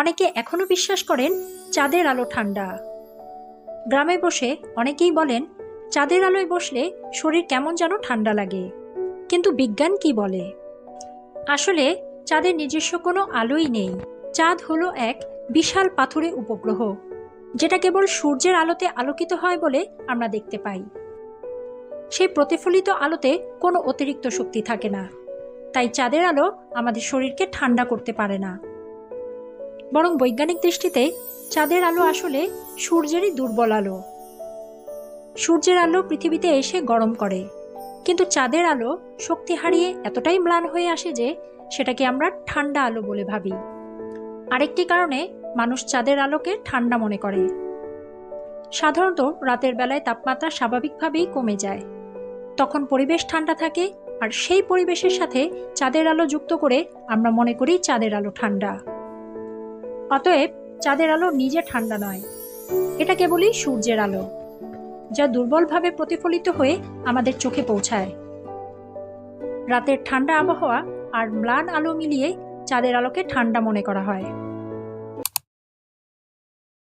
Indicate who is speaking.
Speaker 1: অনেকে এখনো বিশ্বাস করেন চাঁদের আলো ঠান্ডা। গ্রামে বসে অনেকেই বলেন চাঁদের আলোয় বসলে শরীর কেমন যেন ঠান্ডা লাগে। কিন্তু বিজ্ঞান কি বলে? আসলে চাঁদের নিজস্ব কোনো আলোই নেই। চাঁদ হলো এক বিশাল পাথুরে উপগ্রহ, যেটা কেবল সূর্যের আলোতে আলোকিত হয় বলে আমরা দেখতে পাই। সেই প্রতিফলিত আলোতে কোনো অতিরিক্ত শক্তি থাকে না, তাই চাঁদের আলো আমাদের শরীরকে ঠান্ডা করতে পারে না। বরং বৈজ্ঞানিক দৃষ্টিতে চাঁদের আলো আসলে সূর্যেরই দুর্বল আলো। সূর্যের আলো পৃথিবীতে এসে গরম করে, কিন্তু চাঁদের আলো শক্তি হারিয়ে এতটাই ম্লান হয়ে আসে যে সেটাকে আমরা ঠান্ডা আলো বলে ভাবি। আরেকটি কারণে মানুষ চাঁদের আলোকে ঠান্ডা মনে করে। সাধারণত রাতের বেলায় তাপমাত্রা স্বাভাবিকভাবেই কমে যায়, তখন পরিবেশ ঠান্ডা থাকে, আর সেই পরিবেশের সাথে চাঁদের আলো যুক্ত করে আমরা মনে করি চাঁদের আলো ঠান্ডা। অতএব চাঁদের আলো নিজে ঠান্ডা নয়, এটা কেবলই সূর্যের আলো, যা দুর্বলভাবে প্রতিফলিত হয়ে আমাদের চোখে পৌঁছায়। রাতের ঠান্ডা আবহাওয়া আর ম্লান আলো মিলিয়ে চাঁদের আলোকে ঠান্ডা মনে করা হয়।